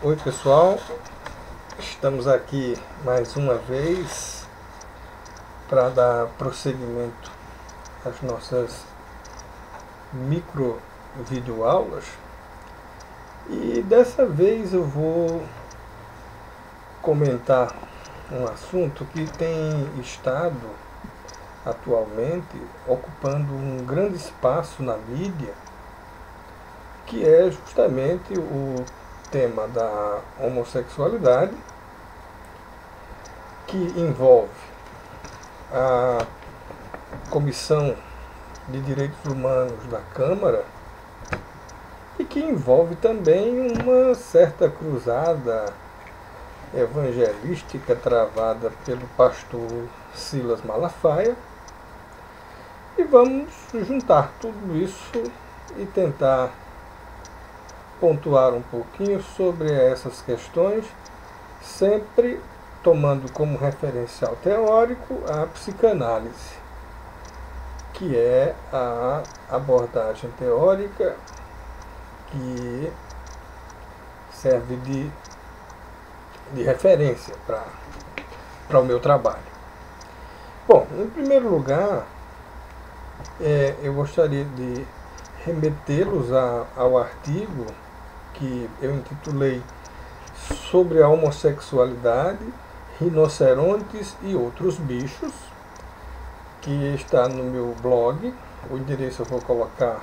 Oi pessoal, estamos aqui mais uma vez para dar prosseguimento às nossas micro videoaulas e dessa vez eu vou comentar um assunto que tem estado atualmente ocupando um grande espaço na mídia, que é justamente o tema da homossexualidade, que envolve a Comissão de Direitos Humanos da Câmara e que envolve também uma certa cruzada evangelística travada pelo pastor Silas Malafaia. E vamos juntar tudo isso e tentar pontuar um pouquinho sobre essas questões, sempre tomando como referencial teórico a psicanálise, que é a abordagem teórica que serve de referência para o meu trabalho. Bom, em primeiro lugar, eu gostaria de remetê-los ao artigo que eu intitulei Sobre a Homossexualidade, Rinocerontes e Outros Bichos, que está no meu blog. O endereço eu vou colocar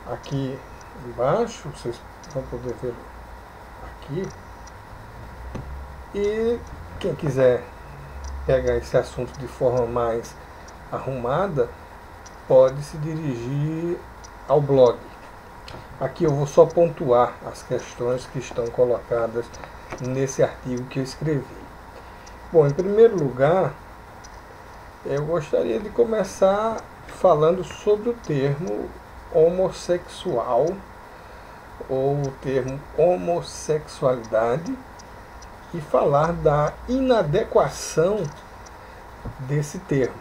aqui embaixo, vocês vão poder ver aqui. E quem quiser pegar esse assunto de forma mais arrumada, pode se dirigir ao blog. Aqui eu vou só pontuar as questões que estão colocadas nesse artigo que eu escrevi. Bom, em primeiro lugar, eu gostaria de começar falando sobre o termo homossexual, ou o termo homossexualidade, e falar da inadequação desse termo.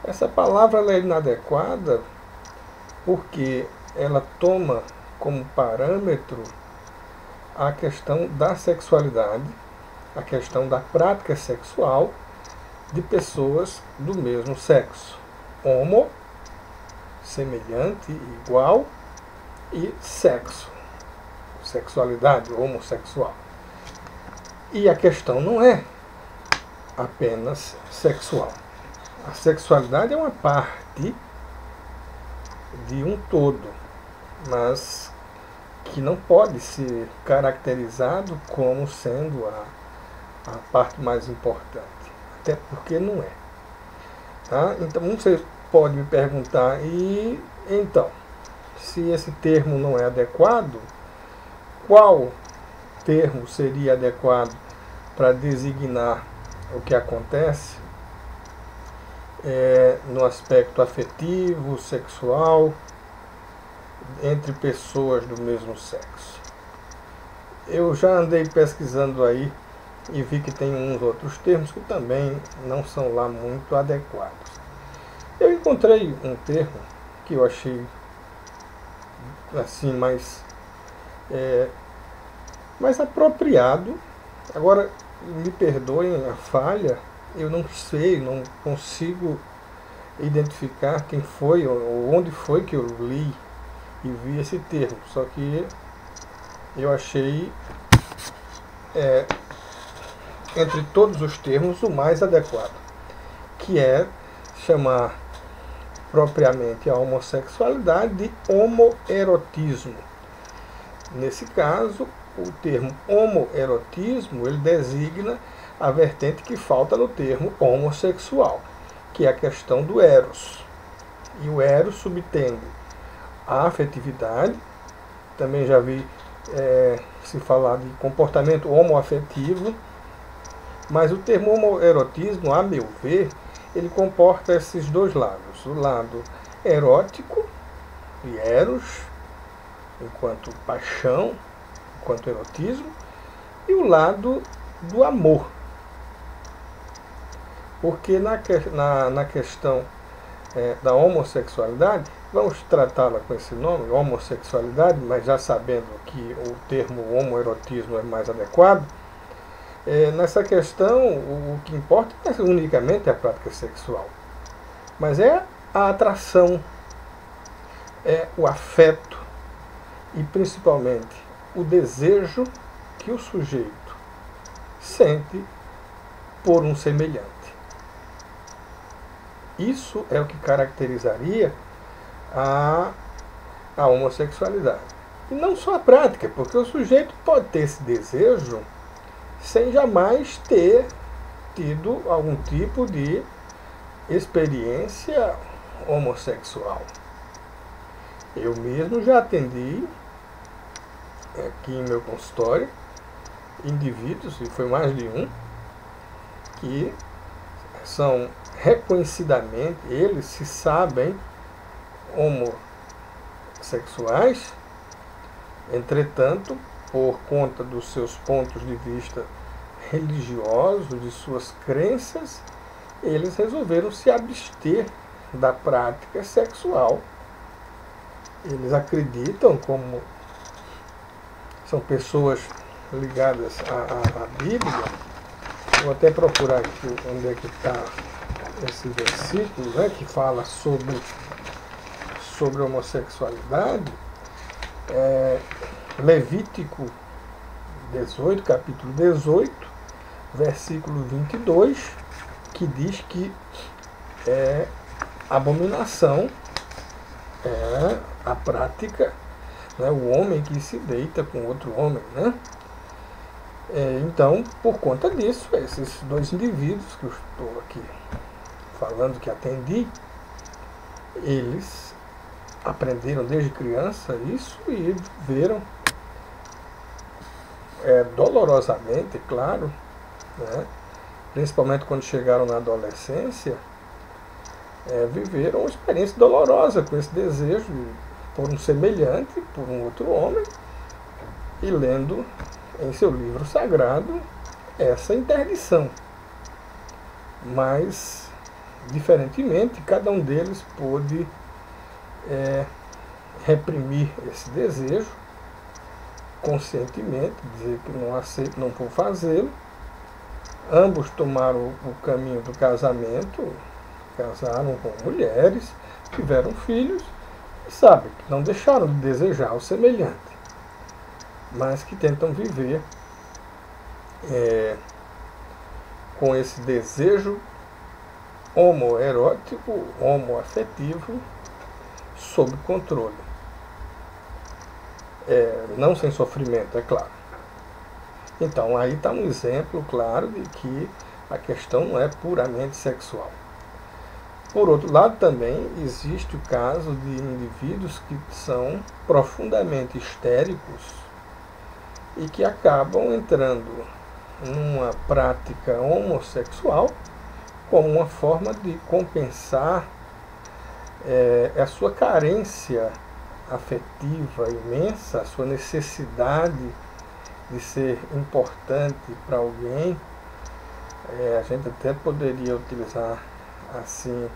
Essa palavra ela é inadequada porque ela toma como parâmetro a questão da sexualidade, a questão da prática sexual de pessoas do mesmo sexo. Homo, semelhante, igual, e sexo, sexualidade, homossexual. E a questão não é apenas sexual. A sexualidade é uma parte de um todo, mas que não pode ser caracterizado como sendo a parte mais importante, até porque não é. Tá? Então você pode me perguntar, e então, se esse termo não é adequado, qual termo seria adequado para designar o que acontece no aspecto afetivo, sexual, entre pessoas do mesmo sexo? Eu já andei pesquisando aí e vi que tem uns outros termos que também não são lá muito adequados. Eu encontrei um termo que eu achei assim mais apropriado. Agora, me perdoem a falha, eu não sei, não consigo identificar quem foi ou onde foi que eu li e vi esse termo. Só que eu achei, entre todos os termos, o mais adequado, que é chamar propriamente a homossexualidade de homoerotismo. Nesse caso, o termo homoerotismo, ele designa a vertente que falta no termo homossexual, que é a questão do eros. E o eros subtende a afetividade. Também já vi se falar de comportamento homoafetivo, mas o termo homoerotismo, a meu ver, ele comporta esses dois lados: o lado erótico, e eros, enquanto paixão, enquanto erotismo, e o lado do amor. Porque na questão da homossexualidade, vamos tratá-la com esse nome, homossexualidade, mas já sabendo que o termo homoerotismo é mais adequado. Nessa questão, o que importa não é unicamente a prática sexual, mas é a atração, é o afeto e principalmente o desejo que o sujeito sente por um semelhante. Isso é o que caracterizaria a homossexualidade. E não só a prática, porque o sujeito pode ter esse desejo sem jamais ter tido algum tipo de experiência homossexual. Eu mesmo já atendi aqui em meu consultório indivíduos, e foi mais de um, que são reconhecidamente, eles se sabem homossexuais, entretanto, por conta dos seus pontos de vista religiosos, de suas crenças, eles resolveram se abster da prática sexual. Eles acreditam, como são pessoas ligadas à Bíblia. Vou até procurar aqui onde é que está esse versículo, né, que fala sobre homossexualidade. Levítico 18, capítulo 18, versículo 22, que diz que abominação é a prática, né, o homem que se deita com outro homem, né? Então, por conta disso, esses dois indivíduos que eu estou aqui falando que atendi, eles aprenderam desde criança isso e viveram dolorosamente, claro, né? Principalmente quando chegaram na adolescência, viveram uma experiência dolorosa com esse desejo por um semelhante, por um outro homem, e lendo em seu livro sagrado essa interdição. Mas, diferentemente, cada um deles pôde reprimir esse desejo conscientemente, dizer que não aceito, não vou fazê-lo. Ambos tomaram o caminho do casamento, casaram com mulheres, tiveram filhos, e sabem que não deixaram de desejar o semelhante, mas que tentam viver com esse desejo homoerótico, homoafetivo, sob controle. Não sem sofrimento, é claro. Então aí está um exemplo claro de que a questão não é puramente sexual. Por outro lado, também existe o caso de indivíduos que são profundamente histéricos e que acabam entrando numa prática homossexual como uma forma de compensar a sua carência afetiva imensa, a sua necessidade de ser importante para alguém. A gente até poderia utilizar assim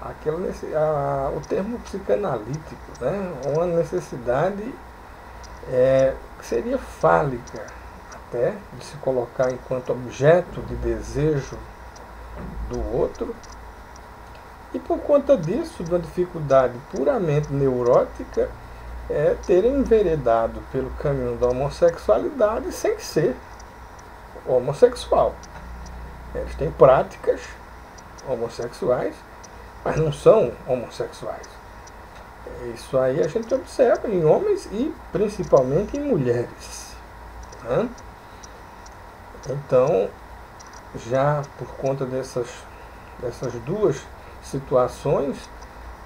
o termo psicanalítico, né? Uma necessidade que seria fálica até, de se colocar enquanto objeto de desejo do outro. E por conta disso, de uma dificuldade puramente neurótica, terem enveredado pelo caminho da homossexualidade sem ser homossexual. Eles têm práticas homossexuais, mas não são homossexuais. Isso aí a gente observa em homens e principalmente em mulheres, né? Então, já por conta dessas duas situações,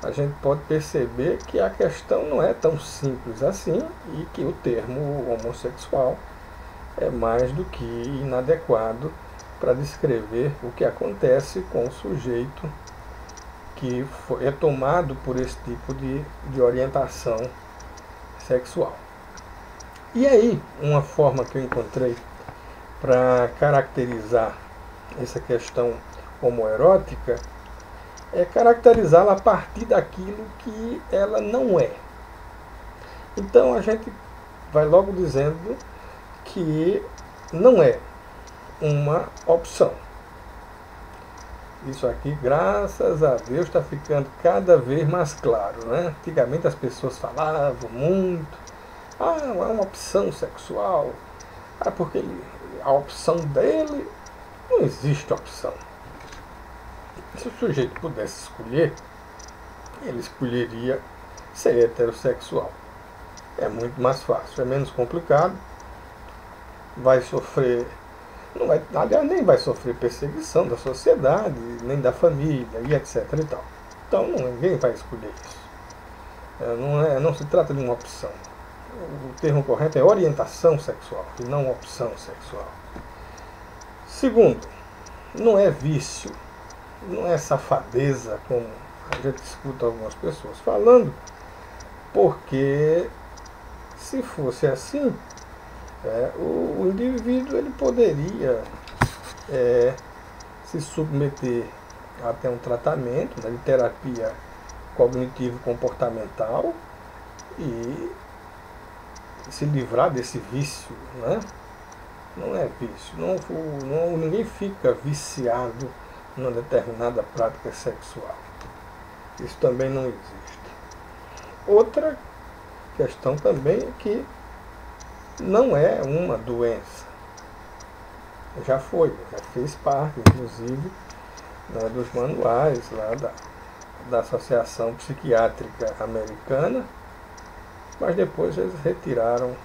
a gente pode perceber que a questão não é tão simples assim e que o termo homossexual é mais do que inadequado para descrever o que acontece com o sujeito que é tomado por esse tipo de orientação sexual. E aí, uma forma que eu encontrei para caracterizar essa questão homoerótica é caracterizá-la a partir daquilo que ela não é. Então a gente vai logo dizendo que não é uma opção. Isso aqui, graças a Deus, está ficando cada vez mais claro, né? Antigamente as pessoas falavam muito, é uma opção sexual, porque a opção dele, não existe opção. Se o sujeito pudesse escolher, ele escolheria ser heterossexual. É muito mais fácil, é menos complicado, vai sofrer, não vai, aliás, nem vai sofrer perseguição da sociedade, nem da família, e etc. e tal. Então ninguém vai escolher isso. Não se trata de uma opção. O termo correto é orientação sexual e não opção sexual. Segundo, não é vício, não é safadeza, como a gente escuta algumas pessoas falando, porque se fosse assim, o indivíduo ele poderia se submeter até um tratamento, né, de terapia cognitivo-comportamental e se livrar desse vício, né? Não é vício, ninguém fica viciado numa determinada prática sexual. Isso também não existe. Outra questão também é que não é uma doença. Já fez parte, inclusive, né, dos manuais lá da Associação Psiquiátrica Americana, mas depois eles retiraram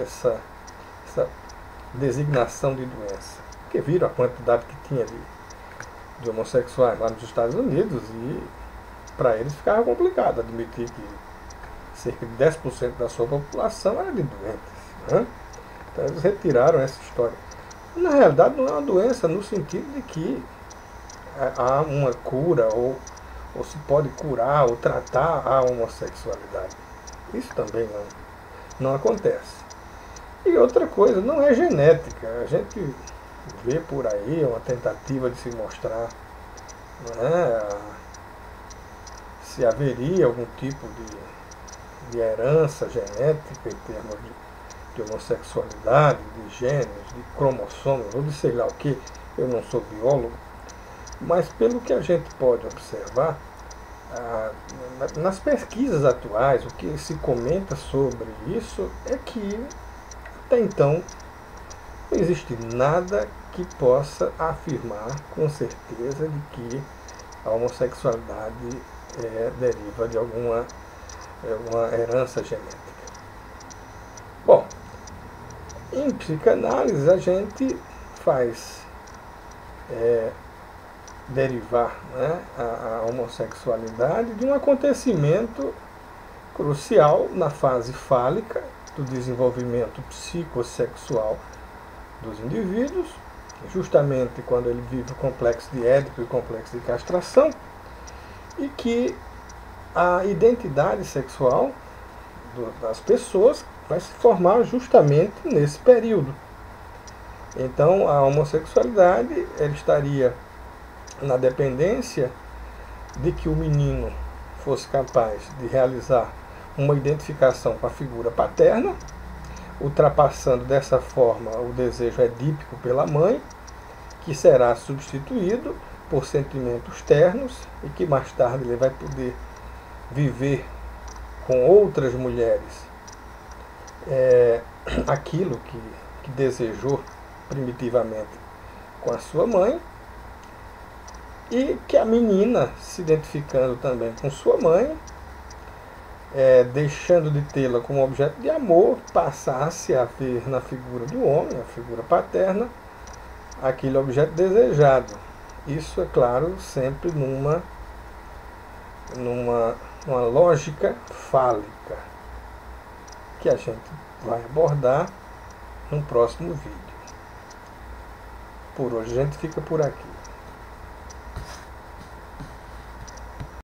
essa designação de doença, porque viram a quantidade que tinha de homossexuais lá nos Estados Unidos e para eles ficava complicado admitir que cerca de 10% da sua população era de doentes, né? Então eles retiraram essa história. Na realidade não é uma doença no sentido de que há uma cura ou se pode curar ou tratar a homossexualidade. Isso também não acontece. E outra coisa, não é genética. A gente vê por aí uma tentativa de se mostrar, né, se haveria algum tipo de herança genética em termos de homossexualidade, de genes, de cromossomos, ou de sei lá o que. Eu não sou biólogo, mas pelo que a gente pode observar, nas pesquisas atuais, o que se comenta sobre isso é que até então não existe nada que possa afirmar com certeza de que a homossexualidade deriva de alguma herança genética. Bom, em psicanálise a gente faz derivar, né, a homossexualidade de um acontecimento crucial na fase fálica do desenvolvimento psicossexual dos indivíduos, justamente quando ele vive o complexo de Édipo e o complexo de castração, e que a identidade sexual das pessoas vai se formar justamente nesse período. Então a homossexualidade ela estaria na dependência de que o menino fosse capaz de realizar uma identificação com a figura paterna, ultrapassando dessa forma o desejo edípico pela mãe, que será substituído por sentimentos ternos e que mais tarde ele vai poder viver com outras mulheres aquilo que desejou primitivamente com a sua mãe, e que a menina, se identificando também com sua mãe, deixando de tê-la como objeto de amor, passasse a ver na figura do homem, a figura paterna, aquele objeto desejado. Isso, é claro, sempre numa lógica fálica, que a gente vai abordar no próximo vídeo. Por hoje a gente fica por aqui.